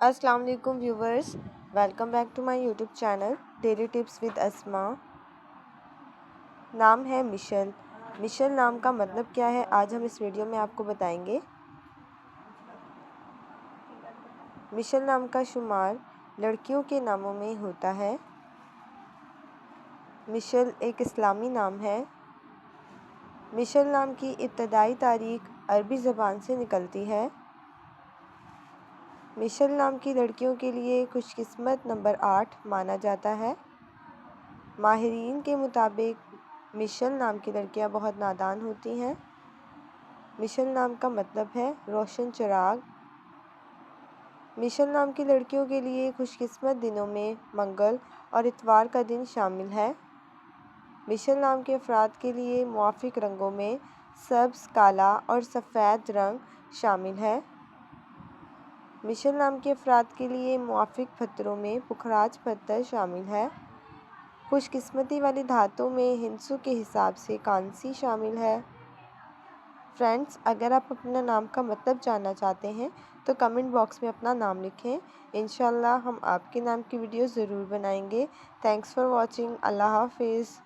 अस्सलाम वालेकुम viewers, welcome back to my YouTube channel daily tips with Asma. नाम है मिशेल। मिशेल नाम का मतलब क्या है, आज हम इस वीडियो में आपको बताएंगे। मिशेल नाम का शुमार लड़कियों के नामों में होता है। मिशेल एक इस्लामी नाम है। मिशेल नाम की इब्तदाई तारीख अरबी ज़बान से निकलती है। मिशेल नाम की लड़कियों के लिए खुशकिस्मत नंबर 8 माना जाता है। माहिरीन के मुताबिक मिशेल नाम की लड़कियां बहुत नादान होती हैं। मिशेल नाम का मतलब है रोशन चिराग। मिशेल नाम की लड़कियों के लिए खुशकिस्मत दिनों में मंगल और इतवार का दिन शामिल है। मिशेल नाम के अफराद के लिए मुआफिक रंगों में सब्ज़, काला और सफ़ेद रंग शामिल है। मिशेल नाम के अफराद के लिए मुआफिक पत्थरों में पुखराज पत्थर शामिल है। खुशकिस्मती वाली धातों में हिंसू के हिसाब से कांसी शामिल है। फ्रेंड्स, अगर आप अपना नाम का मतलब जानना चाहते हैं तो कमेंट बॉक्स में अपना नाम लिखें। इंशाल्लाह हम आपके नाम की वीडियो ज़रूर बनाएंगे। Thanks for watching. अल्लाह हाफिज़।